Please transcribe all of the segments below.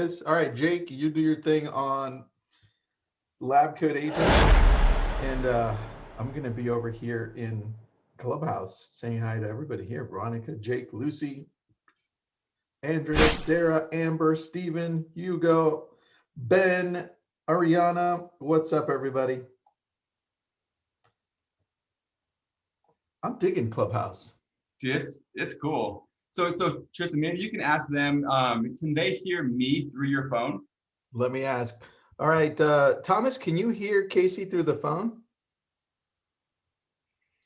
this. All right, Jake, you do your thing on LabCoatAgents, and I'm gonna be over here in Clubhouse saying hi to everybody here. Veronica, Jake, Lucy, Andrea, Sarah, Amber, Steven, Hugo, Ben, Ariana. What's up, everybody? I'm digging Clubhouse. Dude, it's cool. So Tristan, maybe you can ask them. Can they hear me through your phone? Let me ask. All right, Thomas, can you hear Casey through the phone?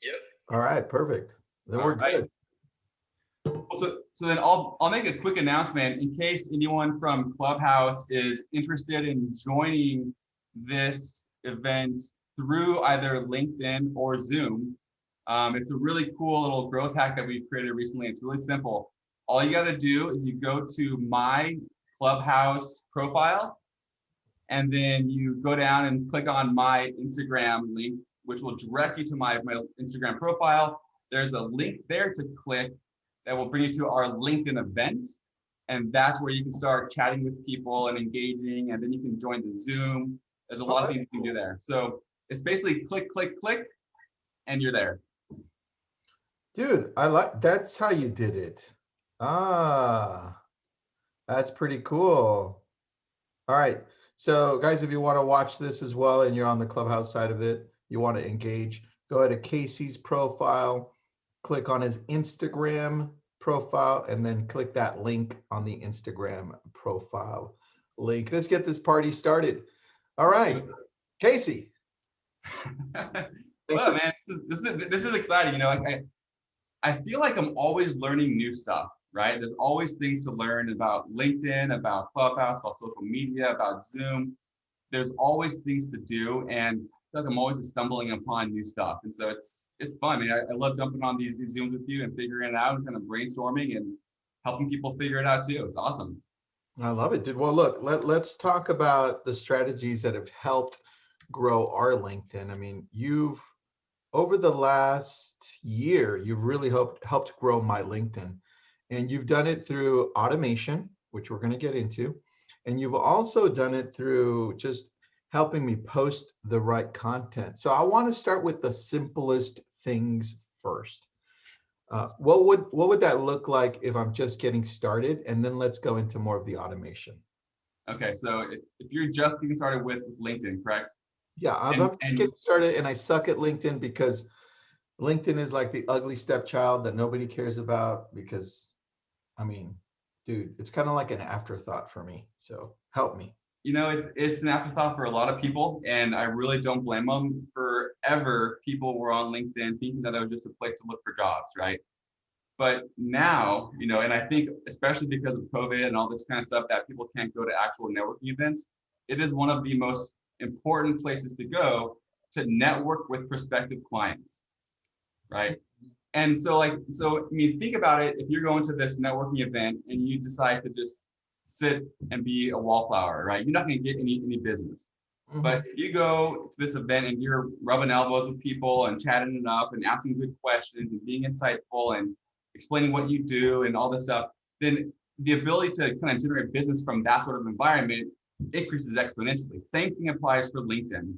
Yep. All right, perfect. Then we're good. So then I'll make a quick announcement in case anyone from Clubhouse is interested in joining this event through either LinkedIn or Zoom. It's a really cool little growth hack that we've created recently. It's really simple. All you got to do is you go to my Clubhouse profile, and then you go down and click on my Instagram link, which will direct you to my Instagram profile. There's a link there to click that will bring you to our LinkedIn event. And that's where you can start chatting with people and engaging, and then you can join the Zoom. There's a lot of things you can do there. So it's basically click, click, click, and you're there. Dude, that's how you did it. Ah, that's pretty cool. All right. So guys, if you want to watch this as well and you're on the Clubhouse side of it, you want to engage, go ahead to Casey's profile, click on his Instagram profile, and then click that link on the Instagram profile link. Let's get this party started. All right, Casey. Well, man, this is exciting. You know, I feel like I'm always learning new stuff, right? There's always things to learn about LinkedIn, about Clubhouse, about social media, about Zoom. There's always things to do, and I feel like I'm always just stumbling upon new stuff. And so it's fun. I mean, I love jumping on these Zooms with you and figuring it out and kind of brainstorming and helping people figure it out too. It's awesome. I love it, dude. Well, look, let's talk about the strategies that have helped grow our LinkedIn. I mean, over the last year, you've really helped grow my LinkedIn, and you've done it through automation, which we're going to get into, and you've also done it through just helping me post the right content. So I want to start with the simplest things first. What would that look like if I'm just getting started? And then let's go into more of the automation. Okay, so if you're just getting started with LinkedIn, correct? Yeah, I'm just getting started, and I suck at LinkedIn because LinkedIn is like the ugly stepchild that nobody cares about because, I mean, dude, it's kind of like an afterthought for me. So help me. You know, it's an afterthought for a lot of people, and I really don't blame them. Forever, people were on LinkedIn thinking that it was just a place to look for jobs, right? But now, you know, and I think especially because of COVID and all this kind of stuff that people can't go to actual networking events, it is one of the most important places to go to network with prospective clients, right? And so I mean, think about it. If you're going to this networking event and you decide to just sit and be a wallflower, right? You're not going to get any business. Mm-hmm. But if you go to this event and you're rubbing elbows with people and chatting it up and asking good questions and being insightful and explaining what you do and all this stuff, then the ability to kind of generate business from that sort of environment increases exponentially. Same thing applies for LinkedIn.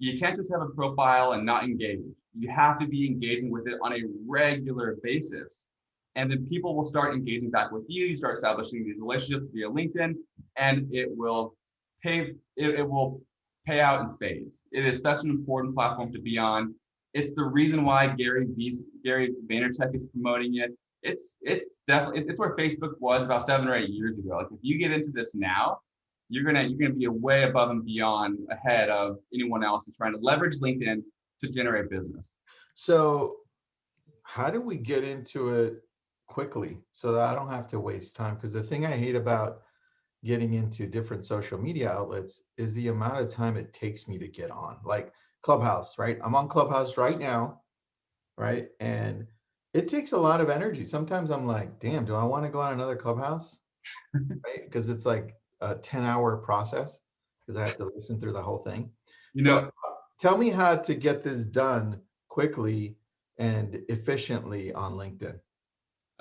You can't just have a profile and not engage. You have to be engaging with it on a regular basis. And then people will start engaging back with you. You start establishing these relationships via LinkedIn, and it will pay out in spades. It is such an important platform to be on. It's the reason why Gary Vaynerchuk is promoting it. It's definitely where Facebook was about 7 or 8 years ago. Like if you get into this now, you're gonna be way above and beyond ahead of anyone else who's trying to leverage LinkedIn to generate business. So how do we get into it quickly so that I don't have to waste time? Because the thing I hate about getting into different social media outlets is the amount of time it takes me to get on. Like Clubhouse, right? I'm on Clubhouse right now, right? And it takes a lot of energy. Sometimes I'm like, damn, do I want to go on another Clubhouse? Right? Because it's like a 10-hour process because I have to listen through the whole thing. You know, so tell me how to get this done quickly and efficiently on LinkedIn.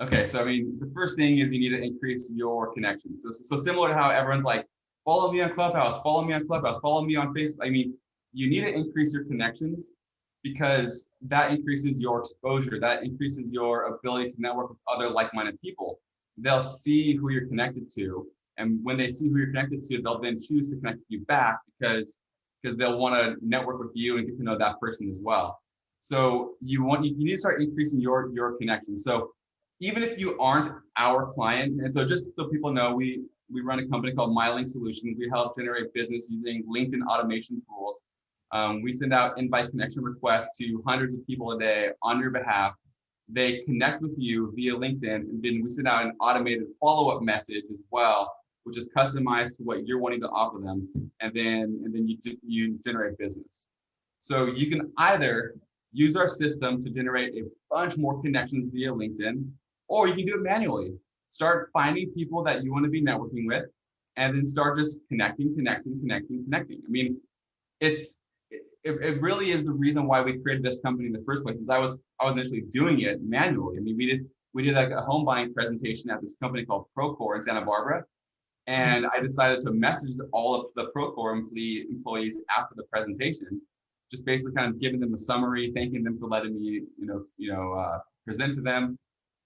Okay, so I mean, the first thing is you need to increase your connections. So similar to how everyone's like, follow me on Clubhouse, follow me on Clubhouse, follow me on Facebook. I mean, you need to increase your connections because that increases your exposure, that increases your ability to network with other like-minded people. They'll see who you're connected to, and when they see who you're connected to, they'll then choose to connect with you back because they'll want to network with you and get to know that person as well. So you need to start increasing your connections. So even if you aren't our client, and so just so people know, we run a company called MyLink Solutions. We help generate business using LinkedIn automation tools. We send out invite connection requests to hundreds of people a day on your behalf. They connect with you via LinkedIn, and then we send out an automated follow-up message as well, which is customized to what you're wanting to offer them, and then you generate business. So you can either use our system to generate a bunch more connections via LinkedIn, or you can do it manually. Start finding people that you want to be networking with, and then start just connecting. I mean, it really is the reason why we created this company in the first place. Is I was initially doing it manually. I mean, we did like a home buying presentation at this company called Procore in Santa Barbara, and I decided to message all of the Procore employees after the presentation, just basically kind of giving them a summary, thanking them for letting me, present to them.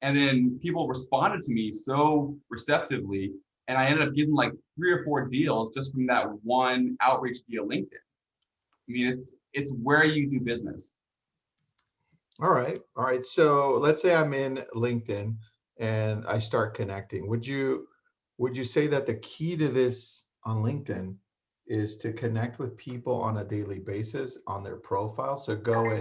And then people responded to me so receptively, and I ended up getting like 3 or 4 deals just from that one outreach via LinkedIn. I mean, it's where you do business. All right. So let's say I'm in LinkedIn and I start connecting. Would you say that the key to this on LinkedIn is to connect with people on a daily basis on their profile? So go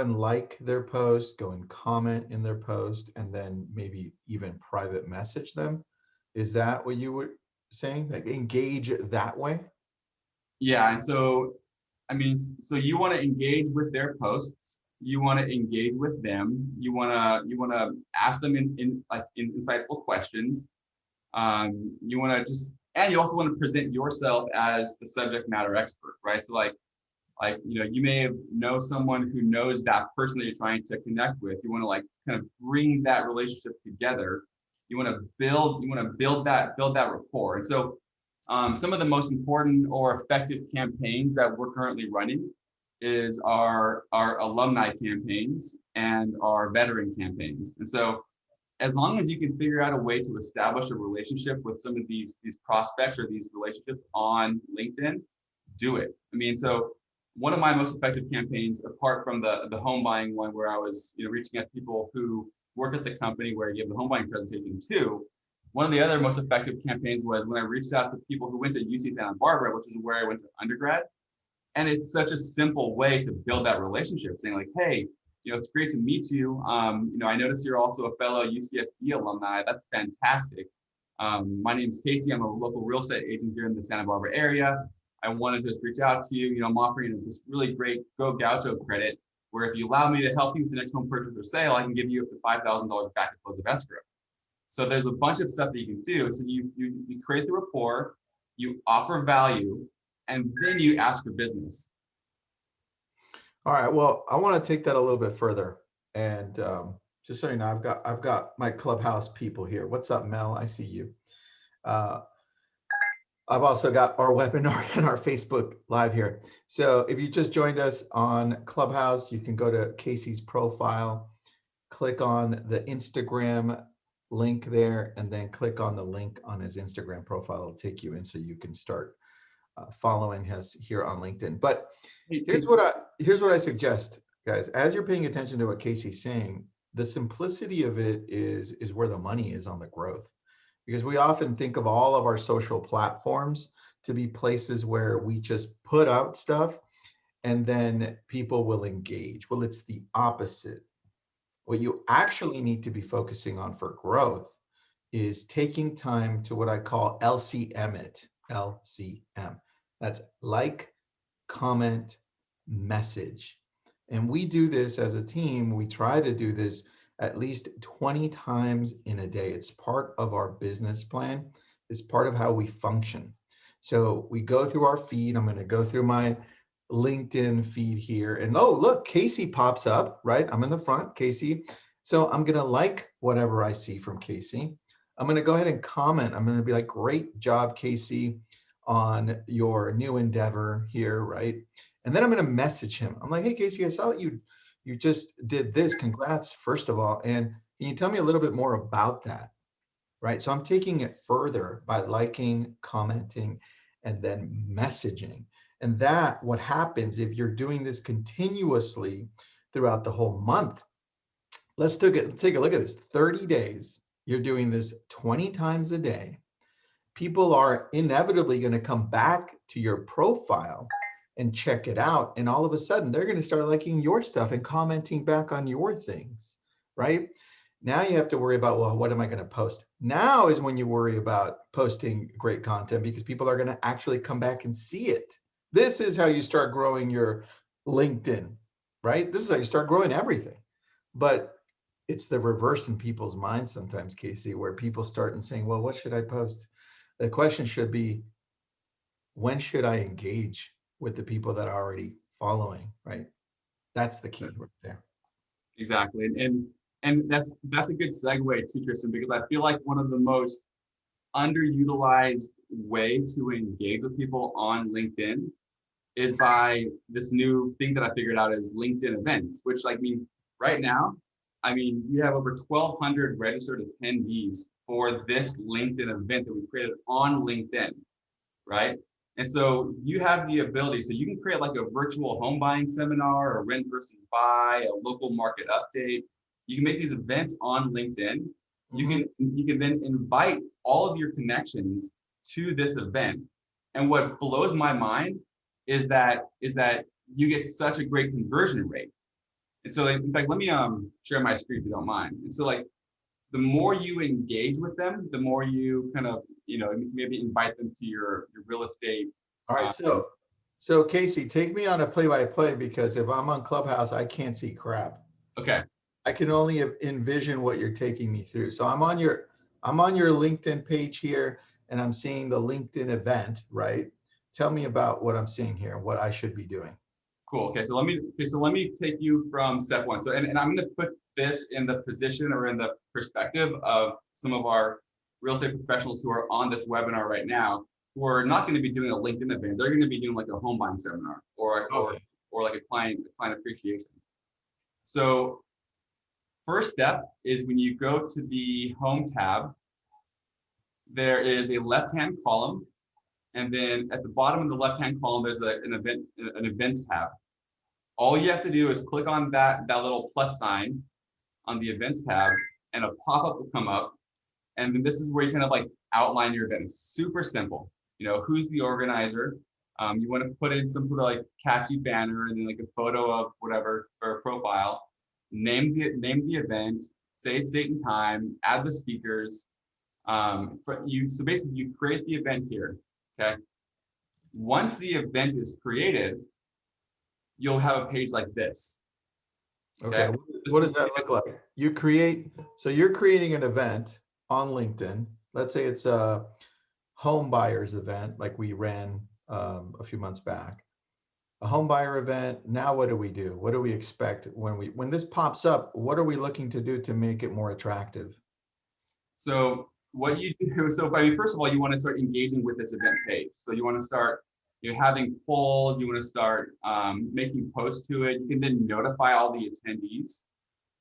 and like their post, go and comment in their post, and then maybe even private message them. Is that what you were saying? Like engage that way? Yeah, and so I mean, so you want to engage with their posts. You want to engage with them. You want to ask them in insightful questions. You want to and you also want to present yourself as the subject matter expert, right? So you may know someone who knows that person that you're trying to connect with. You want to kind of bring that relationship together. You want to build that rapport. And so some of the most important or effective campaigns that we're currently running is our alumni campaigns and our veteran campaigns. And so as long as you can figure out a way to establish a relationship with some of these prospects or these relationships on LinkedIn, do it. I mean, so one of my most effective campaigns, apart from the home buying one where I was reaching out to people who work at the company where I give the home buying presentation to, one of the other most effective campaigns was when I reached out to people who went to UC Santa Barbara, which is where I went to undergrad. And it's such a simple way to build that relationship, saying like, hey, it's great to meet you. I notice you're also a fellow UCSD alumni. That's fantastic. My name is Casey. I'm a local real estate agent here in the Santa Barbara area. I wanted to just reach out to you. I'm offering this really great Go Gaucho credit where if you allow me to help you with the next home purchase or sale, I can give you up to $5,000 back at close of escrow. So there's a bunch of stuff that you can do. So you create the rapport, you offer value, and then you ask for business. All right. Well, I want to take that a little bit further. And just so you know, I've got my Clubhouse people here. What's up, Mel? I see you. I've also got our webinar and our Facebook Live here. So if you just joined us on Clubhouse, you can go to Casey's profile, click on the Instagram link there, and then click on the link on his Instagram profile. It'll take you in so you can start following us here on LinkedIn. But here's what I suggest, guys. As you're paying attention to what Casey's saying, the simplicity of it is where the money is on the growth. Because we often think of all of our social platforms to be places where we just put out stuff and then people will engage. Well, it's the opposite. What you actually need to be focusing on for growth is taking time to what I call LCM it, LCM. That's like, comment, message. And we do this as a team. We try to do this at least 20 times in a day. It's part of our business plan. It's part of how we function. So we go through our feed. I'm going to go through my LinkedIn feed here. And oh, look, Casey pops up, right? I'm in the front, Casey. So I'm going to like whatever I see from Casey. I'm going to go ahead and comment. I'm going to be like, great job, Casey, on your new endeavor here, right? And then I'm going to message him. I'm like, hey, Casey, I saw that you just did this. Congrats, first of all. And can you tell me a little bit more about that? Right. So I'm taking it further by liking, commenting, and then messaging. And that what happens if you're doing this continuously throughout the whole month. Let's take a look at this. 30 days. You're doing this 20 times a day. People are inevitably going to come back to your profile and check it out. And all of a sudden, they're going to start liking your stuff and commenting back on your things, right? Now you have to worry about, well, what am I going to post? Now is when you worry about posting great content because people are going to actually come back and see it. This is how you start growing your LinkedIn, right? This is how you start growing everything. But it's the reverse in people's minds sometimes, Casey, where people start and saying, well, what should I post? The question should be, when should I engage with the people that are already following, right? That's the key right there. Exactly. And that's a good segue too, Tristan, because I feel like one of the most underutilized way to engage with people on LinkedIn is by this new thing that I figured out is LinkedIn events, which right now, we have over 1,200 registered attendees for this LinkedIn event that we created on LinkedIn, right? And so you have the ability, so you can create like a virtual home buying seminar, a rent versus buy, a local market update. You can make these events on LinkedIn. You can then invite all of your connections to this event. And what blows my mind is that you get such a great conversion rate. And so in fact, let me share my screen if you don't mind. And so the more you engage with them, the more you kind of, maybe invite them to your real estate. All right. So Casey, take me on a play-by-play because if I'm on Clubhouse, I can't see crap. Okay. I can only envision what you're taking me through. So I'm on your LinkedIn page here and I'm seeing the LinkedIn event, right? Tell me about what I'm seeing here, what I should be doing. Cool. Okay. So let me take you from step one. So, and I'm going to put this in the position or in the perspective of some of our real estate professionals who are on this webinar right now, who are not going to be doing a LinkedIn event. They're going to be doing like a home buying seminar or like a client appreciation. So first step is when you go to the home tab, there is a left-hand column. And then at the bottom of the left-hand column, there's an events tab. All you have to do is click on that little plus sign on the events tab and a pop-up will come up. And then this is where you kind of like outline your event. It's super simple. Who's the organizer? You want to put in some sort of like catchy banner and then like a photo of whatever for a profile. Name the event, say its date and time, add the speakers. So basically you create the event here. Okay. Once the event is created, you'll have a page like this. Okay. What does that look like? You're creating an event on LinkedIn. Let's say it's a home buyers event like we ran a few months back. A home buyer event. Now what do we do? What do we expect when this pops up? What are we looking to do to make it more attractive? So what you do, first of all, you want to start engaging with this event page. So you want to start having polls, you want to start making posts to it. You can then notify all the attendees.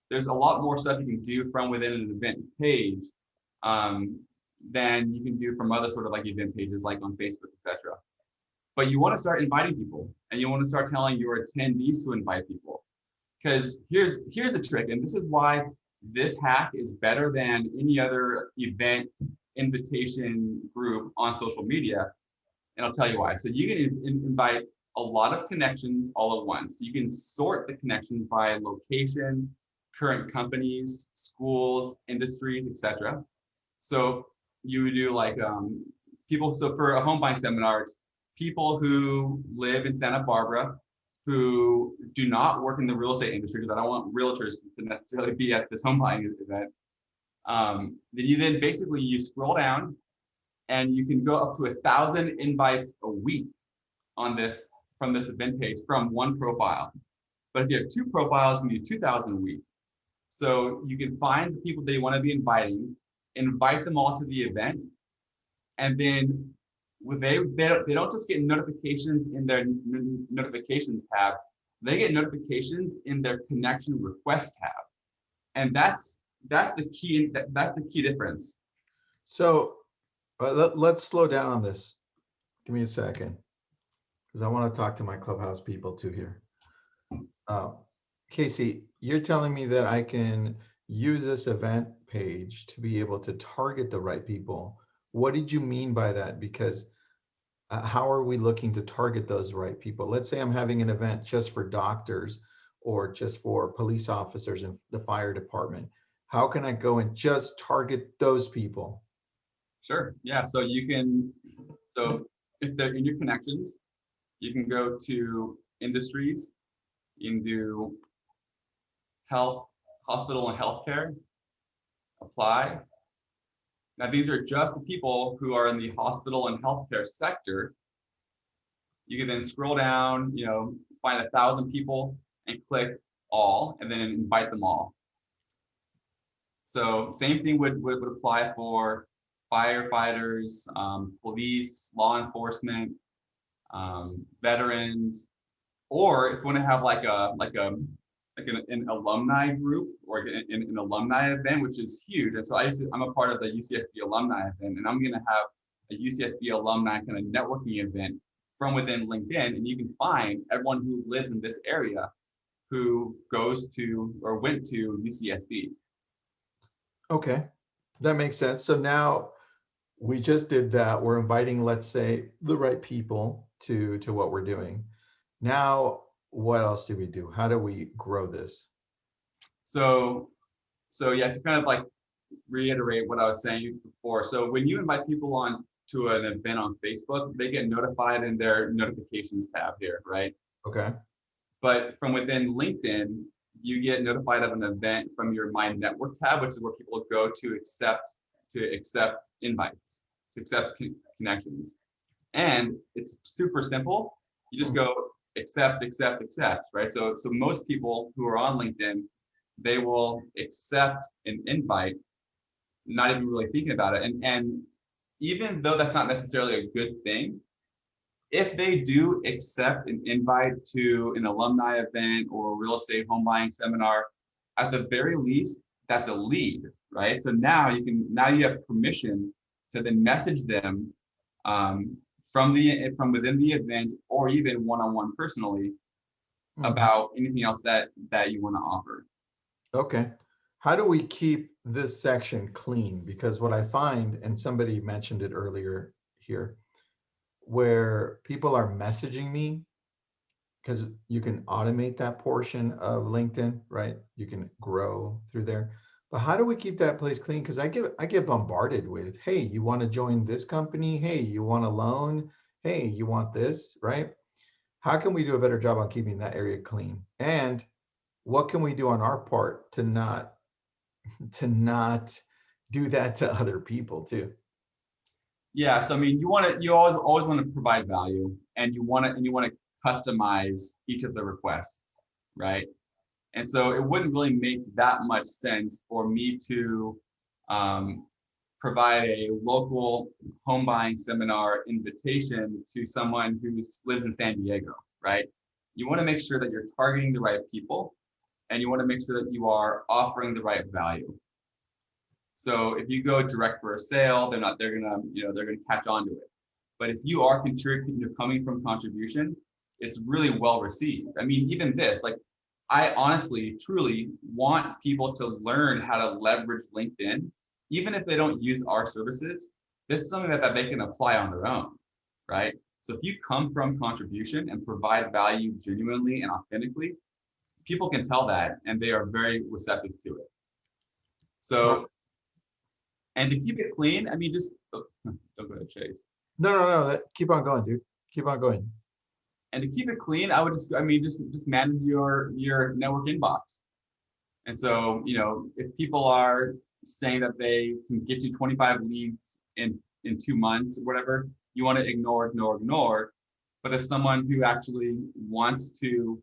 There's a lot more stuff you can do from within an event page than you can do from other sort of like event pages like on Facebook, etc. But you want to start inviting people and you want to start telling your attendees to invite people. Because here's the trick, and this is why this hack is better than any other event invitation group on social media. And I'll tell you why. So you can invite a lot of connections all at once. You can sort the connections by location, current companies, schools, industries, etc. So you would do like people. So for a home buying seminar, it's people who live in Santa Barbara who do not work in the real estate industry, because I don't want realtors to necessarily be at this home buying event. Then basically you scroll down and you can go up to 1,000 invites a week on this from this event page from one profile. But if you have two profiles, you can do 2,000 a week. So you can find the people that you want to be inviting, invite them all to the event, and then they don't just get notifications in their notifications tab, they get notifications in their connection request tab, and that's the key. That's the key difference. So let's slow down on this. Give me a second, because I want to talk to my clubhouse people too here. Casey, you're telling me that I can use this event page to be able to target the right people. What did you mean by that? Because how are we looking to target those right people? Let's say I'm having an event just for doctors or just for police officers in the fire department. How can I go and just target those people? Sure. Yeah. So if they're in your connections, you can go to industries, you can do health, hospital and healthcare, apply. Now, these are just the people who are in the hospital and healthcare sector. You can then scroll down, find 1,000 people and click all, and then invite them all. So same thing would apply for firefighters, police, law enforcement, veterans, or if you want to have an alumni group or an alumni event, which is huge. And so I'm a part of the UCSB alumni event, and I'm going to have a UCSB alumni kind of networking event from within LinkedIn, and you can find everyone who lives in this area who goes to or went to UCSB. Okay, that makes sense. So now we just did that. We're inviting, let's say, the right people to what we're doing. Now, what else do we do? How do we grow this? So yeah, to kind of like reiterate what I was saying before. So when you invite people on to an event on Facebook, they get notified in their notifications tab here, right? Okay. But from within LinkedIn, you get notified of an event from your My Network tab, which is where people go to accept invites, to accept connections. And it's super simple. You just go accept, right? So most people who are on LinkedIn, they will accept an invite, not even really thinking about it. And even though that's not necessarily a good thing, if they do accept an invite to an alumni event or a real estate home buying seminar, at the very least, that's a lead, right? So now you have permission to then message them from within the event or even one-on-one personally about anything else that you want to offer. Okay. How do we keep this section clean? Because what I find, and somebody mentioned it earlier here, where people are messaging me, because you can automate that portion of LinkedIn, right? You can grow through there. But how do we keep that place clean? Because I get bombarded with, hey, you want to join this company? Hey, you want a loan? Hey, you want this, right? How can we do a better job on keeping that area clean? And what can we do on our part to not do that to other people too? Yeah, so I mean, you always want to provide value, and you want to customize each of the requests, right? And so it wouldn't really make that much sense for me to provide a local home buying seminar invitation to someone who lives in San Diego, right? You want to make sure that you're targeting the right people, and you want to make sure that you are offering the right value. So if you go direct for a sale, they're gonna catch on to it. But if you are coming from contribution, it's really well received. I mean, even this, like, I honestly, truly want people to learn how to leverage LinkedIn, even if they don't use our services. This is something that they can apply on their own, right? So if you come from contribution and provide value genuinely and authentically, people can tell that, and they are very receptive to it. So, and to keep it clean, I mean, don't go ahead, Chase. No. Keep on going, dude. Keep on going. And to keep it clean, I would just manage your network inbox. And so, if people are saying that they can get you 25 leads in 2 months or whatever, you want to ignore. But if someone who actually wants to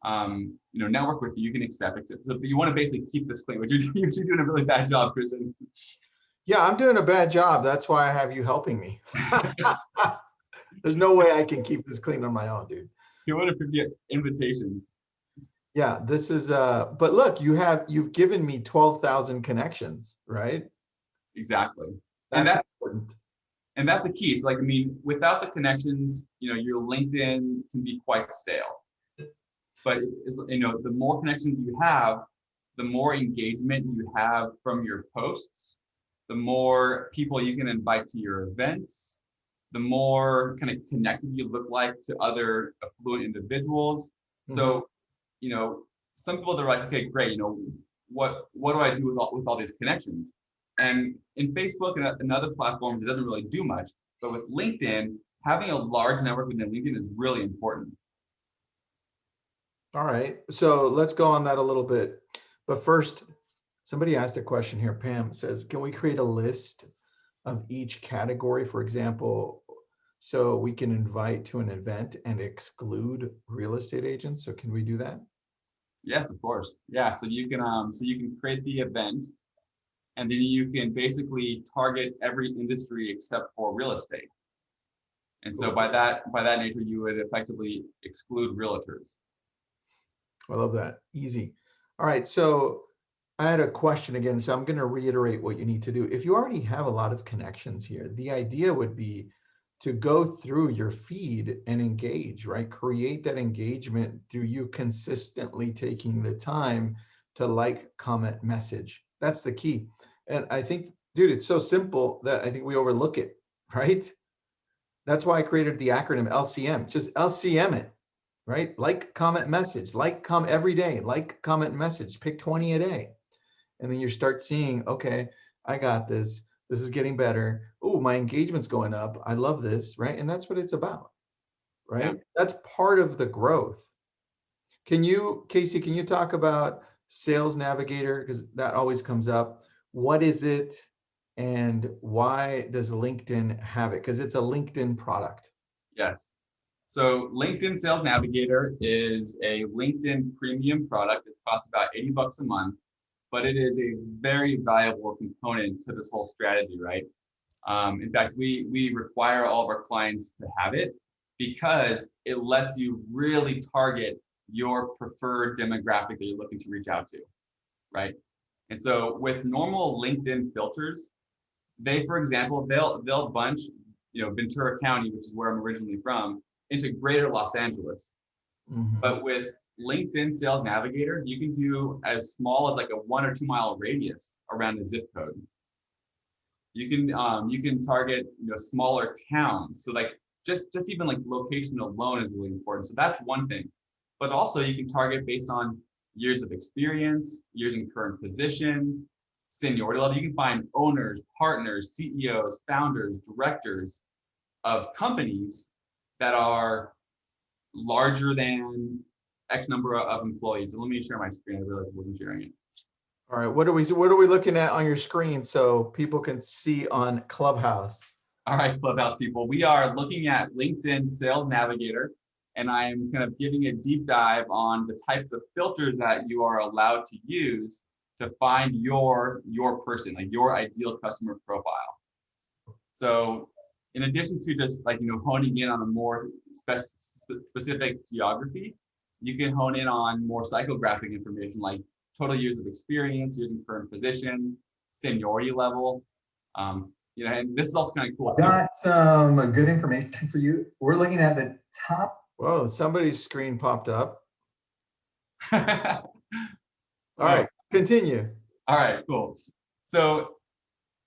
network with you, you can accept. So you want to basically keep this clean, which you're doing a really bad job, Kristen. Yeah, I'm doing a bad job. That's why I have you helping me. There's no way I can keep this clean on my own, dude. You want to get invitations. Yeah, this is but look, you've given me 12,000 connections, right? Exactly. That's important. And that's the key. So like, I mean, without the connections, your LinkedIn can be quite stale. But the more connections you have, the more engagement you have from your posts, the more people you can invite to your events, the more kind of connected you look like to other affluent individuals. So, some people, they're like, okay, great. What do I do with all these connections? And in Facebook and other platforms, it doesn't really do much. But with LinkedIn, having a large network within LinkedIn is really important. All right. So let's go on that a little bit. But first, somebody asked a question here. Pam says, can we create a list of each category, for example, so we can invite to an event and exclude real estate agents? So can we do that? Yes, of course. Yeah. So you can create the event, and then you can basically target every industry except for real estate. And so by that nature, you would effectively exclude realtors. I love that. Easy. All right. So I had a question again. So I'm going to reiterate what you need to do. If you already have a lot of connections here, the idea would be to go through your feed and engage, right? Create that engagement through you consistently taking the time to like, comment, message. That's the key. And I think, dude, it's so simple that I think we overlook it, right? That's why I created the acronym LCM. Just LCM it, right? Like, comment, message. Like, comment every day. Like, comment, message. Pick 20 a day. And then you start seeing, okay, I got this. This is getting better. Oh, my engagement's going up. I love this, right? And that's what it's about, right? Yeah. That's part of the growth. Casey, can you talk about Sales Navigator? Because that always comes up. What is it and why does LinkedIn have it? Because it's a LinkedIn product. Yes. So LinkedIn Sales Navigator is a LinkedIn premium product. It costs about $80 a month, but it is a very valuable component to this whole strategy, right? In fact, we require all of our clients to have it because it lets you really target your preferred demographic that you're looking to reach out to, right? And so with normal LinkedIn filters, for example, they'll bunch, Ventura County, which is where I'm originally from, into greater Los Angeles. Mhm. But with LinkedIn Sales Navigator, you can do as small as like a 1 or 2 mile radius around a zip code. You can target smaller towns. So like just even like location alone is really important. So that's one thing. But also you can target based on years of experience, years in current position, seniority level. You can find owners, partners, CEOs, founders, directors of companies that are larger than X number of employees. And let me share my screen. I realized I wasn't sharing it. All right, what are we looking at on your screen so people can see on Clubhouse? All right, Clubhouse people, we are looking at LinkedIn Sales Navigator, and I'm kind of giving a deep dive on the types of filters that you are allowed to use to find your person, like your ideal customer profile. So in addition to just like, honing in on a more specific geography, you can hone in on more psychographic information like total years of experience, years in current position, seniority level. And this is also kind of cool too. Got some good information for you. We're looking at the top. Whoa, somebody's screen popped up. All right, continue. All right, cool. So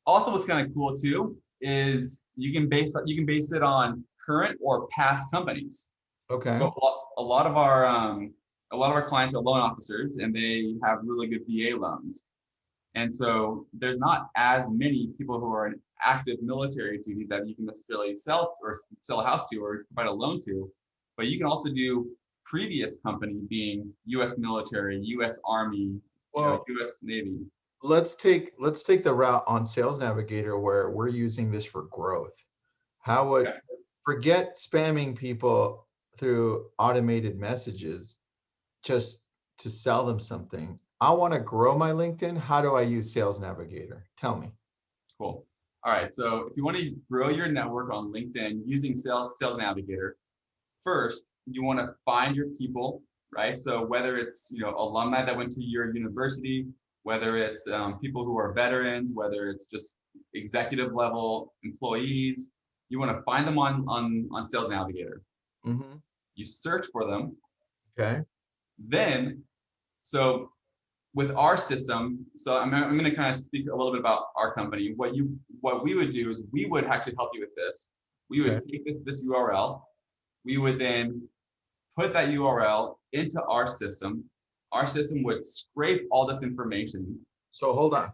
also what's kind of cool too is you can base it on current or past companies. Okay. So a lot of our clients are loan officers and they have really good VA loans. And so there's not as many people who are in active military duty that you can necessarily sell a house to or provide a loan to, but you can also do previous company being U.S. military, U.S. Army, U.S. Navy. Let's take the route on Sales Navigator where we're using this for growth. Forget spamming people through automated messages. just to sell them something. I want to grow my LinkedIn. How do I use Sales Navigator? Tell me. Cool. All right. So if you want to grow your network on LinkedIn using Sales Navigator, first you want to find your people, right? So whether it's alumni that went to your university, whether it's people who are veterans, whether it's just executive level employees, you want to find them on Sales Navigator. Mm-hmm. You search for them. Okay. Then, so with our system, so I'm going to kind of speak a little bit about our company. What we would do is we would actually help you with this. We would Okay. take this URL. We would then put that URL into our system. Our system would scrape all this information. So hold on,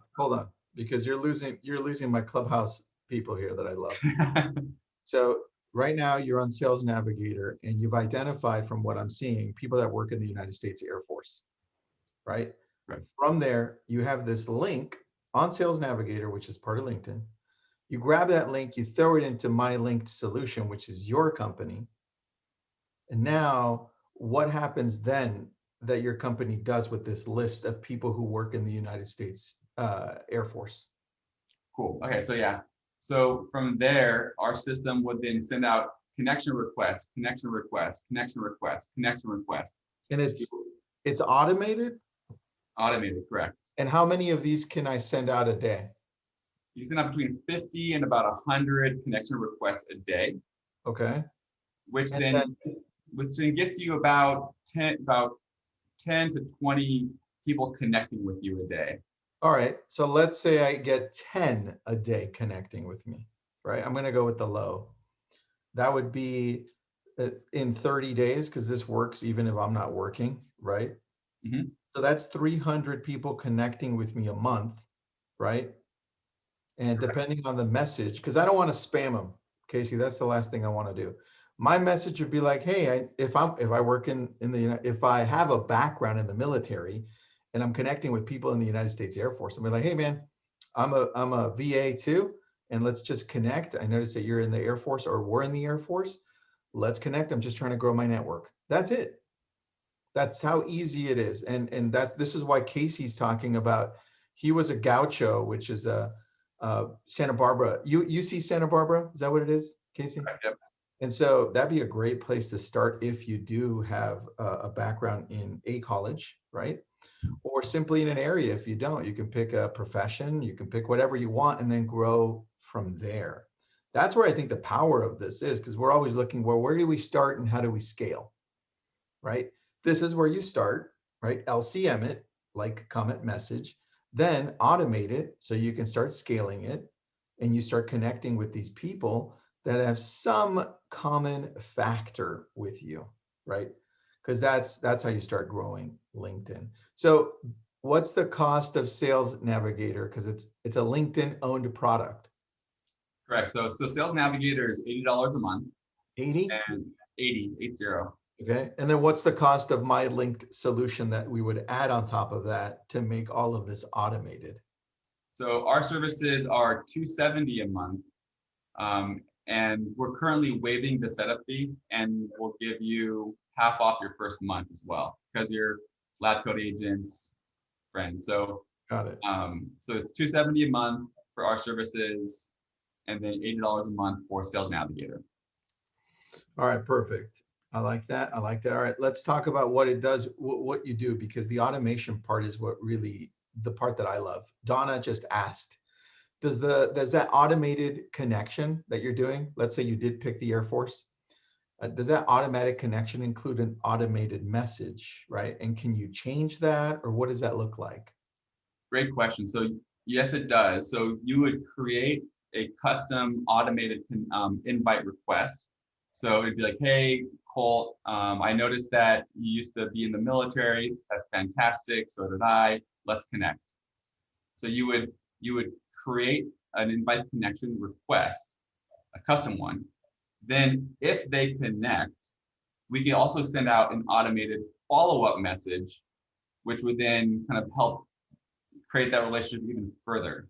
because you're losing my Clubhouse people here that I love. So right now you're on Sales Navigator and you've identified, from what I'm seeing, people that work in the United States Air Force, right? Right. From there, you have this link on Sales Navigator, which is part of LinkedIn. You grab that link, you throw it into My Linked Solution, which is your company. And now what happens then that your company does with this list of people who work in the United States Air Force? Cool. Okay. So yeah. So from there, our system would then send out connection requests, connection requests, connection requests, connection requests. And it's automated? Automated, correct. And how many of these can I send out a day? You send out between 50 and about 100 connection requests a day. Okay. Which then gets you about 10 to 20 people connecting with you a day. All right. So let's say I get 10 a day connecting with me, right? I'm going to go with the low. That would be in 30 days, because this works even if I'm not working, right? Mm-hmm. So that's 300 people connecting with me a month, right? And depending on the message, because I don't want to spam them, Casey, that's the last thing I want to do. My message would be like, hey, if I work if I have a background in the military and I'm connecting with people in the United States Air Force, I'm like, hey man, I'm a VA too, and let's just connect. I noticed that you're in the Air Force, or we're in the Air Force. Let's connect. I'm just trying to grow my network. That's it. That's how easy it is. And this is why Casey's talking about, he was a gaucho, which is a Santa Barbara. You see Santa Barbara? Is that what it is, Casey? Yep. And so that'd be a great place to start if you do have a background in a college, right? Or simply in an area. If you don't, you can pick a profession, you can pick whatever you want and then grow from there. That's where I think the power of this is, because we're always looking, well, where do we start and how do we scale, right? This is where you start, right? LCM it, like, comment, message, then automate it so you can start scaling it, and you start connecting with these people that have some common factor with you, right? Because that's how you start growing LinkedIn. So what's the cost of Sales Navigator? Because it's a LinkedIn owned product. Correct. So Sales Navigator is $80 a month. 80? And 80. Okay. And then what's the cost of My Linked Solution that we would add on top of that to make all of this automated? So our services are $270 a month. And we're currently waiving the setup fee, and we'll give you half off your first month as well, because you're LabCoatAgents friends. So Got it. so it's $270 a month for our services, and then $80 a month for Sales Navigator. All right, perfect. I like that. All right, let's talk about what it does, what you do, because the automation part is what really the part that I love. Donna just asked, does that automated connection that you're doing, let's say you did pick the Air Force, does that automatic connection include an automated message, right? And can you change that, or what does that look like? Great question. So yes, it does. So you would create a custom automated invite request. So it'd be like, hey, Colt, I noticed that you used to be in the military. That's fantastic. So did I. Let's connect. So you would create an invite connection request, a custom one. Then if they connect, we can also send out an automated follow-up message, which would then kind of help create that relationship even further.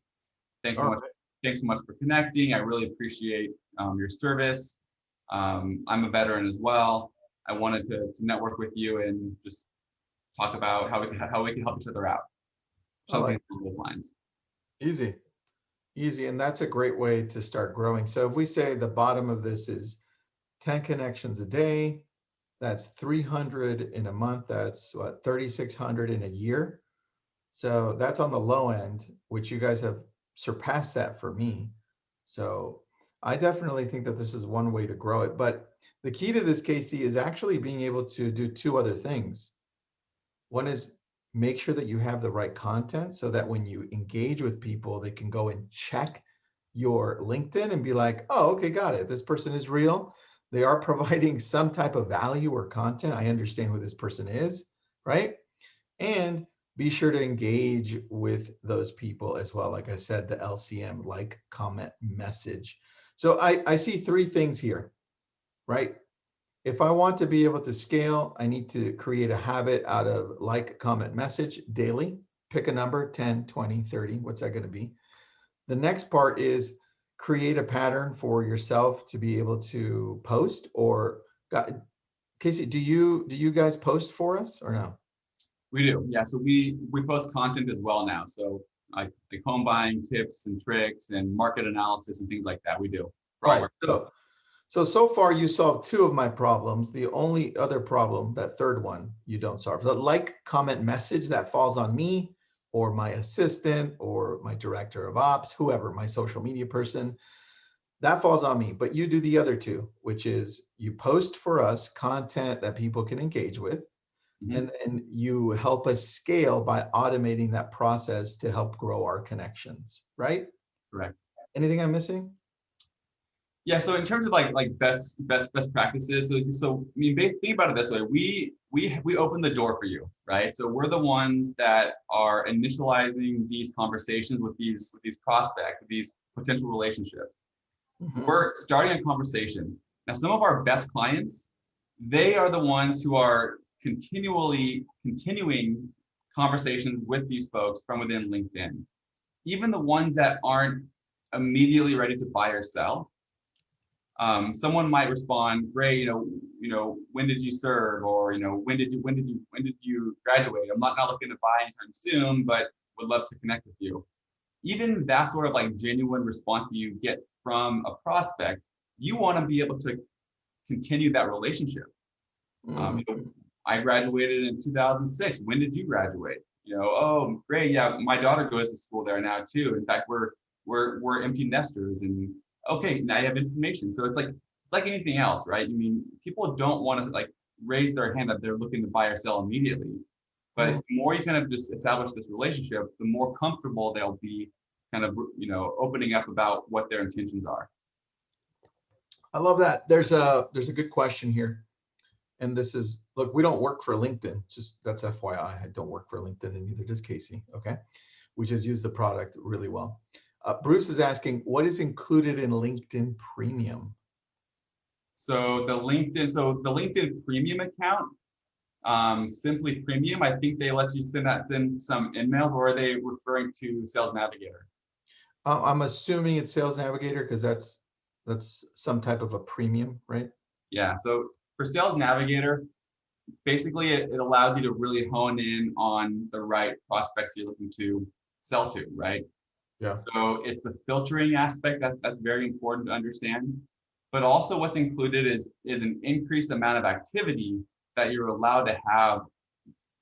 Thanks so much. Thanks so much for connecting. I really appreciate your service. I'm a veteran as well. I wanted to network with you and just talk about how we can help each other out. I Something like along those lines. easy, easy. And that's a great way to start growing. So if we say the bottom of this is 10 connections a day, that's 300 in a month. That's what, 3,600 in a year. So that's on the low end, which you guys have surpassed that for me. So I definitely think that this is one way to grow it. But the key to this, Casey, is actually being able to do two other things. One is make sure that you have the right content so that when you engage with people, they can go and check your LinkedIn and be like, oh, okay, got it. This person is real. They are providing some type of value or content. I understand who this person is, right? And be sure to engage with those people as well. Like I said, the LCM, like, comment, message. So I see three things here, right? If I want to be able to scale, I need to create a habit out of like, comment, message daily. Pick a number, 10, 20, 30. What's that going to be? The next part is create a pattern for yourself to be able to post or Casey, do you guys post for us or no? We do, yeah. So we post content as well now. So like home buying tips and tricks and market analysis and things like that. We do for All all of right. our clients. So far you solved two of my problems. The only other problem, that third one, you don't solve. The like, comment, message, that falls on me or my assistant or my director of ops, whoever, my social media person. That falls on me. But you do the other two, which is you post for us content that people can engage with, Mhm. and you help us scale by automating that process to help grow our connections, right? Correct. Anything I'm missing? Yeah. So in terms of like best practices, so I mean, think about it this way: we open the door for you, right? So we're the ones that are initializing these conversations with these prospects, with these potential relationships. Mhm. We're starting a conversation. Now, some of our best clients, they are the ones who are continuing conversations with these folks from within LinkedIn. Even the ones that aren't immediately ready to buy or sell, someone might respond, "Great, when did you serve?" Or when did you graduate? I'm not looking to buy anytime soon, but would love to connect with you. Even that sort of like genuine response that you get from a prospect, you want to be able to continue that relationship. Mhm. I graduated in 2006. When did you graduate? Oh, great. Yeah, my daughter goes to school there now too. In fact, we're empty nesters, and okay, now you have information. So it's like anything else, right? I mean, people don't want to like raise their hand that they're looking to buy or sell immediately. But Mhm. the more you kind of just establish this relationship, the more comfortable they'll be kind of, opening up about what their intentions are. I love that. There's a good question here. And this is, look, we don't work for LinkedIn. Just that's FYI. I don't work for LinkedIn and neither does Casey. Okay. We just use the product really well. Bruce is asking, what is included in LinkedIn Premium? So the LinkedIn Premium account, Simply Premium, I think they let you send some emails, or are they referring to Sales Navigator? I'm assuming it's Sales Navigator because that's some type of a premium, right? Yeah. So for Sales Navigator, basically it allows you to really hone in on the right prospects you're looking to sell to, right? Yeah. So it's the filtering aspect that's very important to understand. But also what's included is an increased amount of activity that you're allowed to have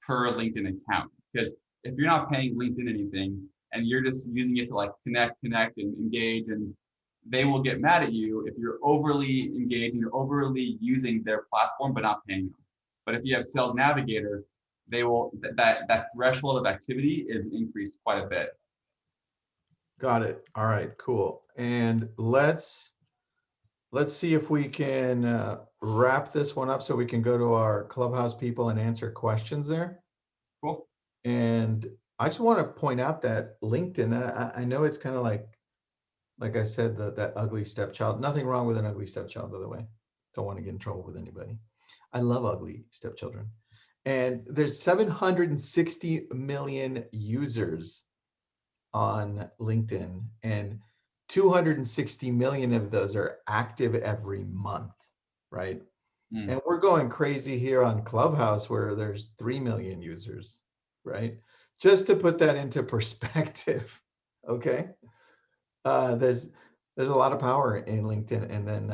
per LinkedIn account. Because if you're not paying LinkedIn anything and you're just using it to like connect and engage, and they will get mad at you if you're overly engaged and you're overly using their platform but not paying them. But if you have Sales Navigator, they will that threshold of activity is increased quite a bit. Got it. All right, cool. And let's see if we can wrap this one up so we can go to our Clubhouse people and answer questions there. Cool. And I just want to point out that LinkedIn, I know it's kind of like I said, that ugly stepchild. Nothing wrong with an ugly stepchild, by the way. Don't want to get in trouble with anybody. I love ugly stepchildren. And there's 760 million users on LinkedIn, and 260 million of those are active every month, right? Mm. And we're going crazy here on Clubhouse where there's 3 million users, right? Just to put that into perspective, okay? There's a lot of power in LinkedIn, and then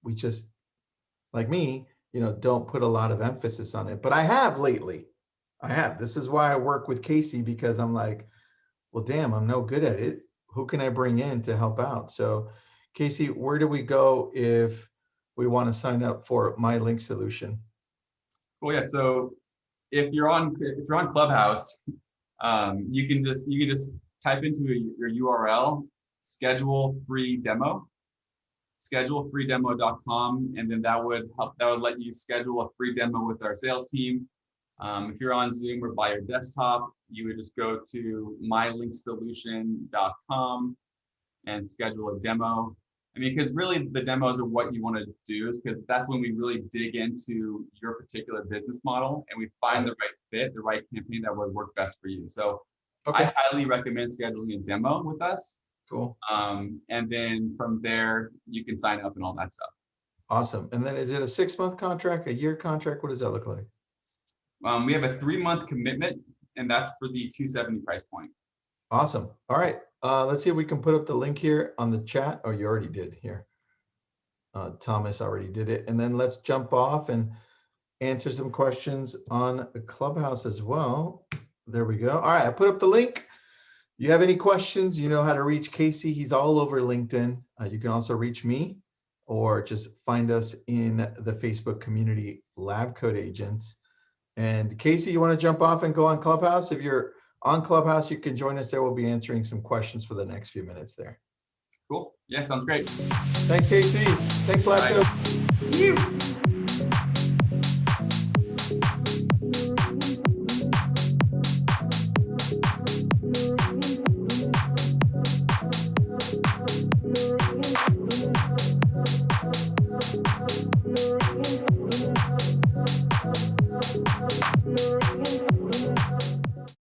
we just, like me, don't put a lot of emphasis on it. But I have lately. I have. This is why I work with Casey, because I'm like, well, damn, I'm no good at it. Who can I bring in to help out? So, Casey, where do we go if we want to sign up for My Link Solution? Well, yeah. So if you're on Clubhouse, you can just type into your URL, schedulefreedemo.com, and then that would let you schedule a free demo with our sales team. If you're on Zoom or by your desktop, you would just go to mylinksolution.com and schedule a demo. I mean, because really the demos are what you want to do, is because that's when we really dig into your particular business model and we find the right fit, the right campaign that would work best for you. So Okay, I highly recommend scheduling a demo with us. cool. And then from there, you can sign up and all that stuff. Awesome. And then is it a 6-month contract, a year contract? What does that look like? We have a 3-month commitment, and that's for the $270 price point. Awesome. All right. Let's see if we can put up the link here on the chat. Oh, you already did here. Thomas already did it. And then let's jump off and answer some questions on Clubhouse as well. There we go. All right. I put up the link. You have any questions, you know how to reach Casey. He's all over LinkedIn. You can also reach me or just find us in the Facebook community, LabCoatAgents. And Casey, you want to jump off and go on Clubhouse? If you're on Clubhouse, you can join us there. We'll be answering some questions for the next few minutes there. Cool. Yeah, sounds great. Thanks, Casey. Thanks, LabCoat. You.